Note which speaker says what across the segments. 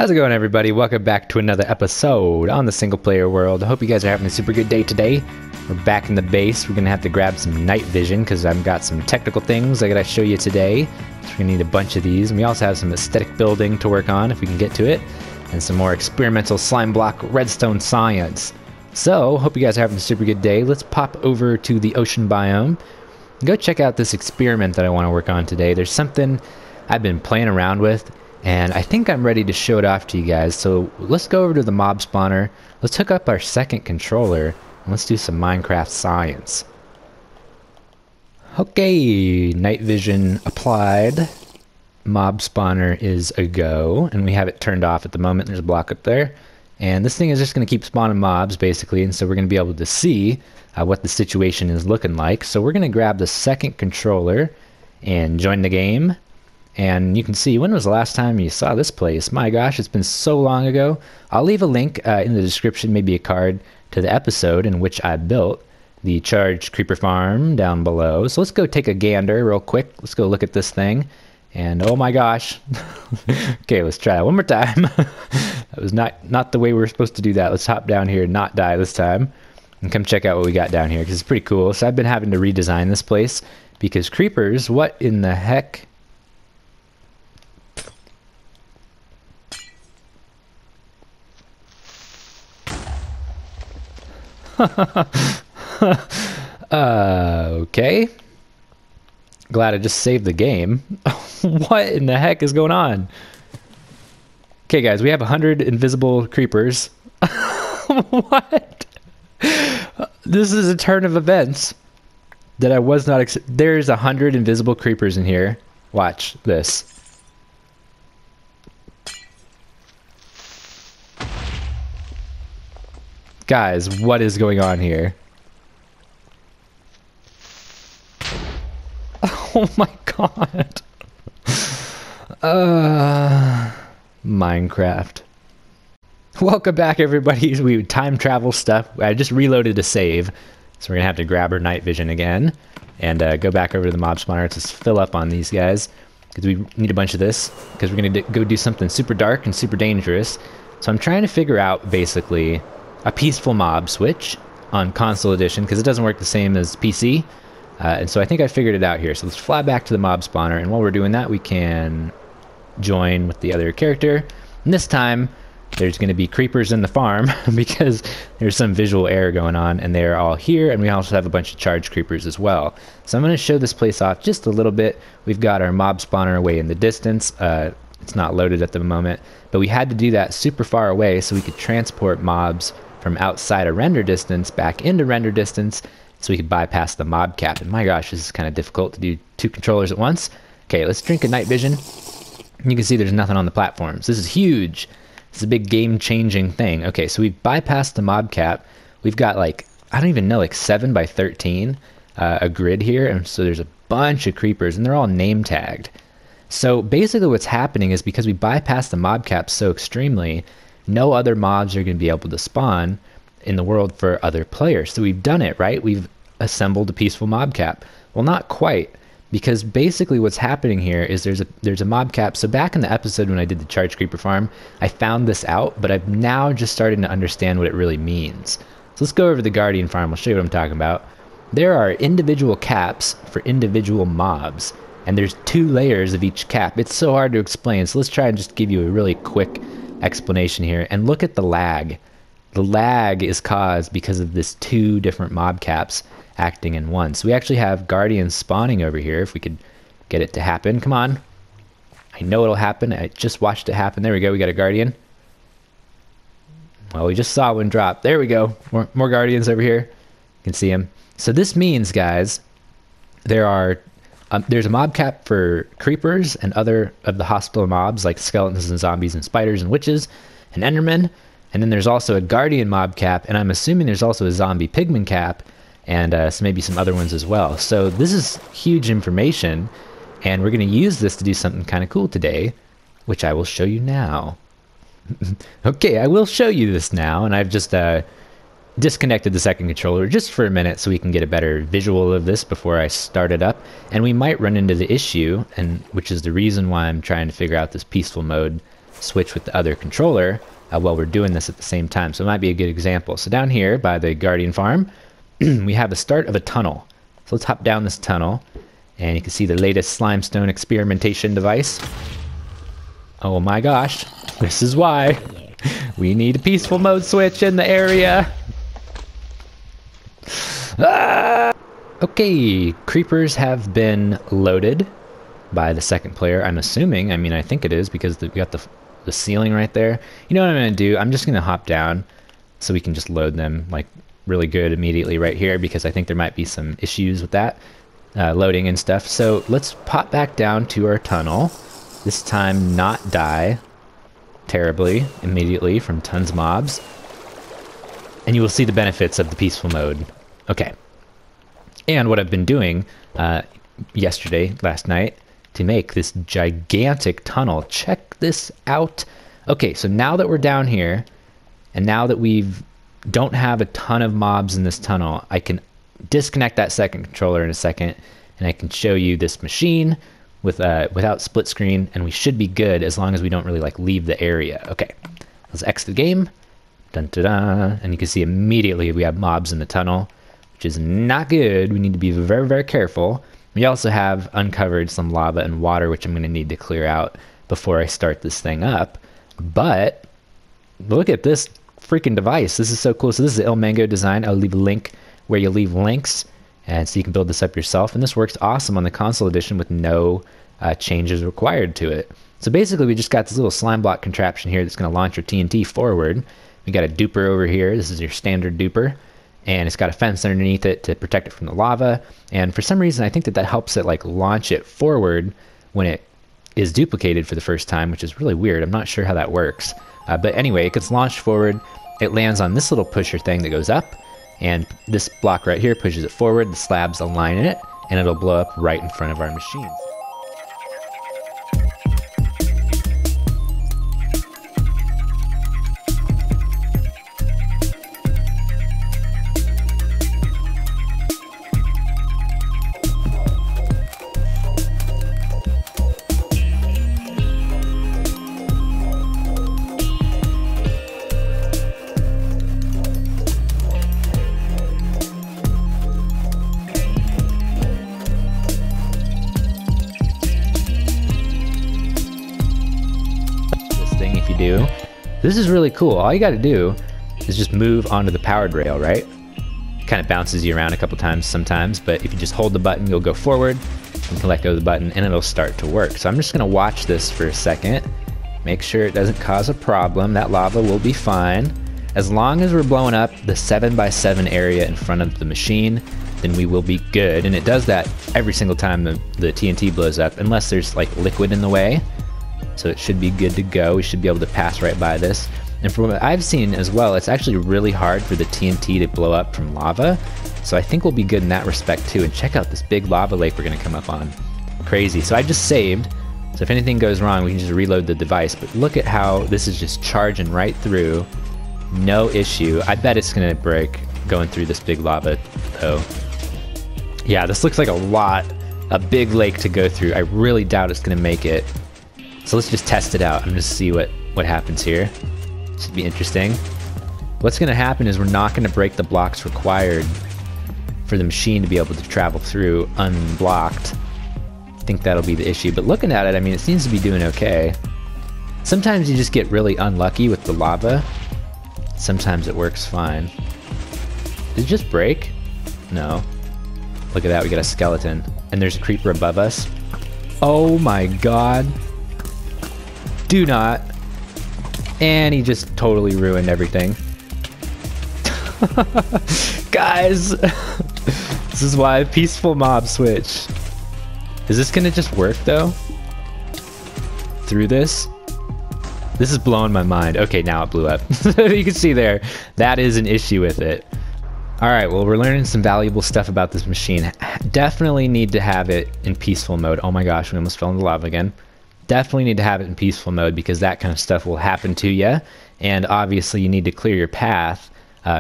Speaker 1: How's it going, everybody? Welcome back to another episode on the single player world. I hope you guys are having a super good day today. We're back in the base. We're gonna have to grab some night vision because I've got some technical things I gotta show you today. So we're gonna need a bunch of these, and we also have some aesthetic building to work on if we can get to it, and some more experimental slime block redstone science. So hope you guys are having a super good day. Let's pop over to the ocean biome and go check out this experiment that I want to work on today. There's something I've been playing around with, and I think I'm ready to show it off to you guys. So let's go over to the mob spawner. Let's hook up our second controller, and let's do some Minecraft science. Okay, night vision applied. Mob spawner is a go, and we have it turned off at the moment. There's a block up there. And this thing is just going to keep spawning mobs, basically, and so we're going to be able to see what the situation is looking like. So we're going to grab the second controller and join the game. And you can see, when was the last time you saw this place? My gosh, it's been so long ago. I'll leave a link in the description, maybe a card, to the episode in which I built the charged creeper farm down below. So let's go take a gander real quick. Let's go look at this thing. And oh my gosh. Okay, let's try it one more time. That was not the way we were supposed to do that. Let's hop down here and not die this time. And come check out what we got down here, because it's pretty cool. So I've been having to redesign this place because creepers, what in the heck? Okay. Glad I just saved the game. What in the heck is going on? Okay, guys, we have 100 invisible creepers. What? This is a turn of events that I was not there's 100 invisible creepers in here. Watch this. Guys, what is going on here? Oh my god. Minecraft. Welcome back, everybody. We time travel stuff. I just reloaded to save, so we're gonna have to grab our night vision again and go back over to the mob spawner to fill up on these guys, because we need a bunch of this, because we're gonna go do something super dark and super dangerous. So I'm trying to figure out, basically, a peaceful mob switch on console edition, because it doesn't work the same as PC. And so I think I figured it out here. So let's fly back to the mob spawner, and while we're doing that, we can join with the other character. And this time, there's going to be creepers in the farm because there's some visual error going on, and they're all here, and we also have a bunch of charged creepers as well. So I'm going to show this place off just a little bit. We've got our mob spawner away in the distance. It's not loaded at the moment, but we had to do that super far away so we could transport mobs from outside of render distance back into render distance, so we could bypass the mob cap. And my gosh, this is kind of difficult to do two controllers at once. Okay, let's drink a night vision. You can see there's nothing on the platforms. This is huge. This is a big game-changing thing. Okay, so we've bypassed the mob cap. We've got, like, I don't even know, like 7 by 13 a grid here, and so there's a bunch of creepers, and they're all name tagged. So basically what's happening is, because we bypassed the mob cap so extremely, no other mobs are going to be able to spawn in the world for other players. So we've done it, right? We've assembled a peaceful mob cap. Well, not quite, because basically what's happening here is there's a mob cap. So back in the episode when I did the charged creeper farm, I found this out, but I've now just started to understand what it really means. So let's go over to the guardian farm. I'll show you what I'm talking about. There are individual caps for individual mobs, and there's 2 layers of each cap. It's so hard to explain, so let's try and just give you a really quick explanation here. And look at the lag. The lag is caused because of this 2 different mob caps acting in one. So we actually have guardians spawning over here. If we could get it to happen. Come on. I know it'll happen. I just watched it happen. There we go. We got a guardian. Well, we just saw one drop. There we go. More guardians over here. You can see them. So this means, guys, there's a mob cap for creepers and other of the hostile mobs like skeletons and zombies and spiders and witches and endermen. And then there's also a guardian mob cap, and I'm assuming there's also a zombie pigman cap, and so maybe some other ones as well. So this is huge information, and we're going to use this to do something kind of cool today, which I will show you now. Okay, I will show you this now, and I've just disconnected the second controller just for a minute so we can get a better visual of this before I start it up. And we might run into the issue, and which is the reason why I'm trying to figure out this peaceful mode switch with the other controller while we're doing this at the same time. So it might be a good example. So down here by the Guardian Farm, we have the start of a tunnel. So let's hop down this tunnel, and you can see the latest Slimestone experimentation device. Oh my gosh, this is why we need a peaceful mode switch in the area. Ah! Okay, creepers have been loaded by the second player, I'm assuming. I mean, I think it is because we got the ceiling right there. You know what I'm going to do? I'm just going to hop down so we can just load them like really good immediately right here, because I think there might be some issues with that loading and stuff. So let's pop back down to our tunnel. This time not die terribly immediately from tons of mobs. And you will see the benefits of the peaceful mode. Okay. And what I've been doing last night, to make this gigantic tunnel. Check this out. Okay, so now that we're down here, and now that don't have a ton of mobs in this tunnel, I can disconnect that second controller in a second, and I can show you this machine without split screen, and we should be good as long as we don't really like leave the area. Okay, let's exit the game. Dun, dun, dun. And you can see immediately we have mobs in the tunnel, which is not good. We need to be very, very careful. We also have uncovered some lava and water, which I'm going to need to clear out before I start this thing up. But look at this freaking device. This is so cool. So this is the Il Mango design. I'll leave a link where you leave links, and so you can build this up yourself. And this works awesome on the console edition with no changes required to it. So basically we just got this little slime block contraption here that's going to launch your TNT forward. We got a duper over here. This is your standard duper, and it's got a fence underneath it to protect it from the lava. And for some reason I think that helps it like launch it forward when it is duplicated for the first time, which is really weird. I'm not sure how that works, but anyway, it gets launched forward. It lands on this little pusher thing that goes up, and this block right here pushes it forward. The slabs align it, and it'll blow up right in front of our machines. If you do, this is really cool. All you got to do is just move onto the powered rail, right? It kind of bounces you around a couple times sometimes, but if you just hold the button, you'll go forward. You can let go of the button and it'll start to work. So I'm just going to watch this for a second, make sure it doesn't cause a problem. That lava will be fine. As long as we're blowing up the 7x7 area in front of the machine, then we will be good. And it does that every single time the TNT blows up, unless there's like liquid in the way. So it should be good to go. We should be able to pass right by this. And from what I've seen as well, it's actually really hard for the TNT to blow up from lava. So I think we'll be good in that respect too. And check out this big lava lake we're going to come up on. Crazy. So I just saved. So if anything goes wrong, we can just reload the device. But look at how this is just charging right through. No issue. I bet it's going to break going through this big lava though. Yeah, this looks like a big lake to go through. I really doubt it's going to make it. So let's just test it out. I'm just see what happens here. Should be interesting. What's going to happen is we're not going to break the blocks required for the machine to be able to travel through unblocked. I think that'll be the issue. But looking at it, I mean, it seems to be doing okay. Sometimes you just get really unlucky with the lava. Sometimes it works fine. Did it just break? No. Look at that, we got a skeleton. And there's a creeper above us. Oh my god. Do not. And he just totally ruined everything. Guys, this is why peaceful mob switch. Is this gonna just work though? Through this? This is blowing my mind. Okay, now it blew up. You can see there, that is an issue with it. Alright, well, we're learning some valuable stuff about this machine. Definitely need to have it in peaceful mode. Oh my gosh, we almost fell in the lava again. Definitely need to have it in peaceful mode because that kind of stuff will happen to you. And obviously you need to clear your path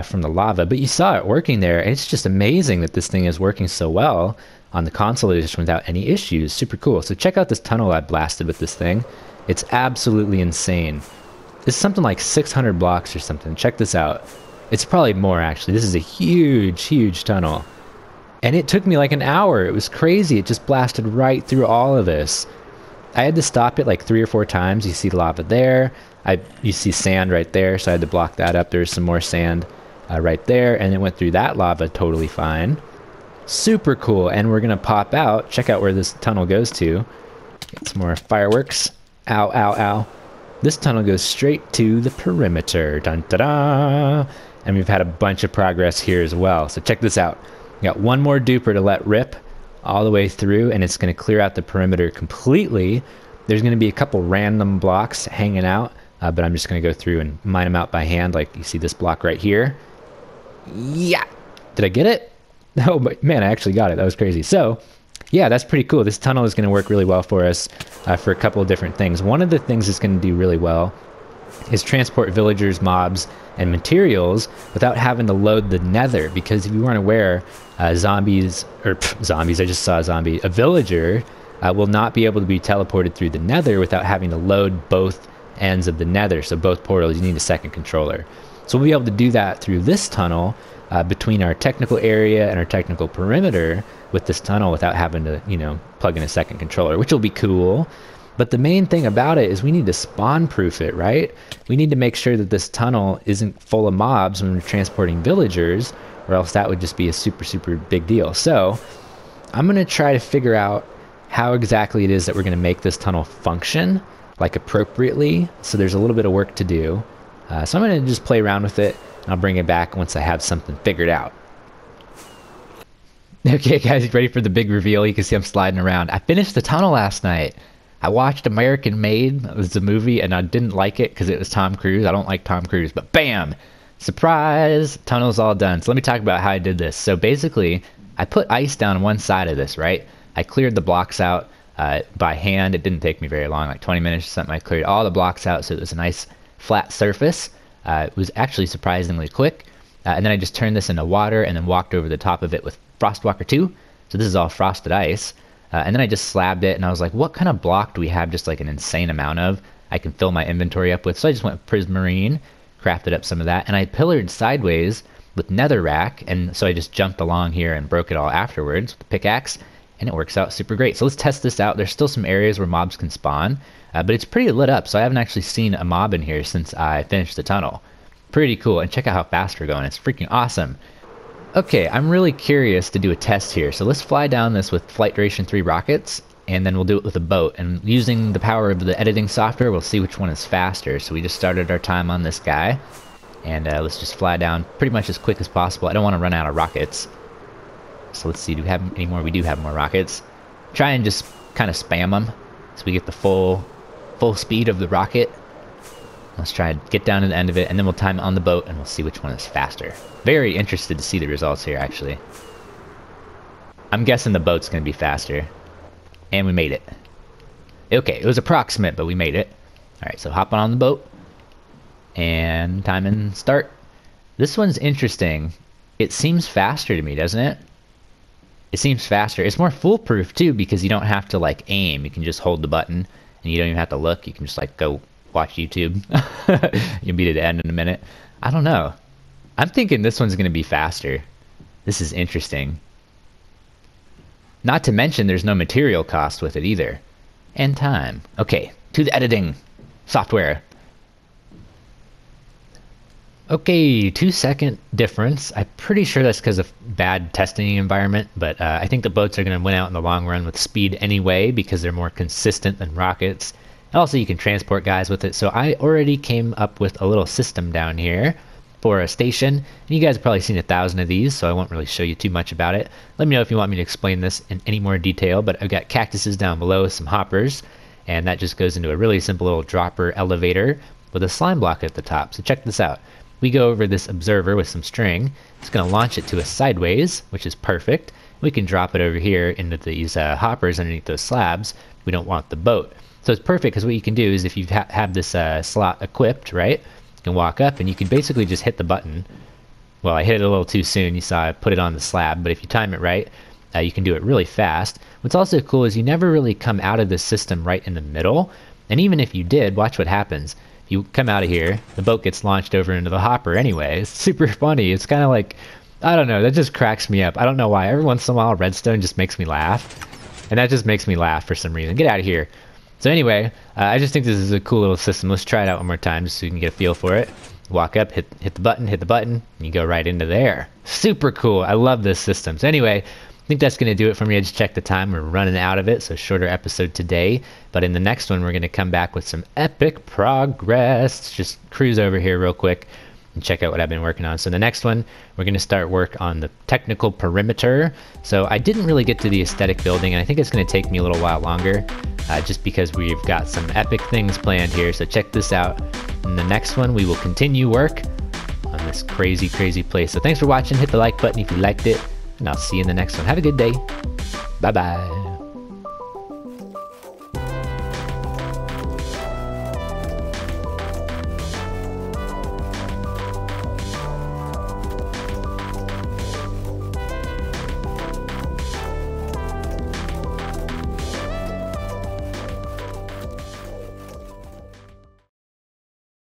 Speaker 1: from the lava. But you saw it working there. And it's just amazing that this thing is working so well on the console edition without any issues. Super cool. So check out this tunnel I blasted with this thing. It's absolutely insane. It's something like 600 blocks or something. Check this out. It's probably more, actually. This is a huge, huge tunnel. And it took me like an hour. It was crazy. It just blasted right through all of this. I had to stop it like 3 or 4 times. You see lava there. You see sand right there, so I had to block that up. There's some more sand right there, and it went through that lava totally fine. Super cool. And we're going to pop out. Check out where this tunnel goes to. Get some more fireworks. Ow, ow, ow. This tunnel goes straight to the perimeter. Dun, da, da. And we've had a bunch of progress here as well. So check this out. We got one more duper to let rip all the way through, and it's going to clear out the perimeter completely. There's going to be a couple random blocks hanging out, but I'm just going to go through and mine them out by hand, like you see this block right here. Yeah! Did I get it? Oh, but man, I actually got it. That was crazy. So, yeah, that's pretty cool. This tunnel is going to work really well for us for a couple of different things. One of the things it's going to do really well is transport villagers, mobs, and materials without having to load the nether, because if you weren't aware, zombies, I just saw a zombie, a villager will not be able to be teleported through the nether without having to load both ends of the nether, so both portals. You need a second controller. So we'll be able to do that through this tunnel between our technical area and our technical perimeter with this tunnel without having to, plug in a second controller, which will be cool. But the main thing about it is we need to spawn proof it, right? We need to make sure that this tunnel isn't full of mobs when we're transporting villagers, or else that would just be a super, super big deal. So I'm going to try to figure out how exactly it is that we're going to make this tunnel function, like appropriately. So there's a little bit of work to do. So I'm going to just play around with it, and I'll bring it back once I have something figured out. Okay, guys, ready for the big reveal? You can see I'm sliding around. I finished the tunnel last night. I watched American Made. It was a movie, and I didn't like it because it was Tom Cruise. I don't like Tom Cruise, but bam! Surprise! Tunnel's all done. So let me talk about how I did this. So basically, I put ice down one side of this, right? I cleared the blocks out by hand. It didn't take me very long, like 20 minutes or something. I cleared all the blocks out so it was a nice flat surface. It was actually surprisingly quick. And then I just turned this into water and then walked over the top of it with Frostwalker 2. So this is all frosted ice. And then I just slabbed it, and I was like, what kind of block do we have just like an insane amount of I can fill my inventory up with? So I just went with Prismarine, crafted up some of that, and I pillared sideways with Netherrack, and so I just jumped along here and broke it all afterwards with the pickaxe, and it works out super great. So let's test this out. There's still some areas where mobs can spawn, but it's pretty lit up, so I haven't actually seen a mob in here since I finished the tunnel. Pretty cool, and check out how fast we're going. It's freaking awesome. Okay, I'm really curious to do a test here. So let's fly down this with Flight Duration 3 rockets, and then we'll do it with a boat. And using the power of the editing software, we'll see which one is faster. So we just started our time on this guy, and let's just fly down pretty much as quick as possible. I don't want to run out of rockets. So let's see, do we have any more? We do have more rockets. Try and just kind of spam them so we get the full speed of the rocket. Let's try and get down to the end of it, and then we'll time it on the boat, and we'll see which one is faster. Very interested to see the results here, actually. I'm guessing the boat's going to be faster. And we made it. Okay, it was approximate, but we made it. Alright, so hop on the boat. And time and start. This one's interesting. It seems faster to me, doesn't it? It seems faster. It's more foolproof, too, because you don't have to, like, aim. You can just hold the button, and you don't even have to look. You can just, like, go watch YouTube. You'll be to the end in a minute. I don't know. I'm thinking this one's going to be faster. This is interesting. Not to mention there's no material cost with it either. And time. Okay, to the editing software. Okay, 2-second difference. I'm pretty sure that's because of bad testing environment, but I think the boats are going to win out in the long run with speed anyway because they're more consistent than rockets. Also, you can transport guys with it. So I already came up with a little system down here for a station. And you guys have probably seen 1,000 of these, so I won't really show you too much about it. Let me know if you want me to explain this in any more detail, but I've got cactuses down below, some hoppers, and that just goes into a really simple little dropper elevator with a slime block at the top. So check this out. We go over this observer with some string. It's going to launch it to us sideways, which is perfect. We can drop it over here into these hoppers underneath those slabs. We don't want the boat. So it's perfect because what you can do is if you have this slot equipped, right, you can walk up and you can basically just hit the button. Well, I hit it a little too soon. You saw I put it on the slab, but if you time it right, you can do it really fast. What's also cool is you never really come out of this system right in the middle, And even if you did, watch what happens. If you come out of here, the boat gets launched over into the hopper anyway. It's super funny. It's kind of like, I don't know, that just cracks me up. I don't know why. Every once in a while, redstone just makes me laugh. And that just makes me laugh for some reason. Get out of here. So anyway, I just think this is a cool little system. Let's try it out one more time just so you can get a feel for it. Walk up, hit the button, and you go right into there. Super cool. I love this system. So anyway, I think that's going to do it for me. I just checked the time. We're running out of it, so shorter episode today. But in the next one, we're going to come back with some epic progress. Let's just cruise over here real quick and check out what I've been working on. So the next one, we're going to start work on the technical perimeter. So I didn't really get to the aesthetic building, and I think it's going to take me a little while longer, just because we've got some epic things planned here. So check this out. In the next one, we will continue work on this crazy, crazy place. So thanks for watching. Hit the like button if you liked it, and I'll see you in the next one. Have a good day. Bye-bye.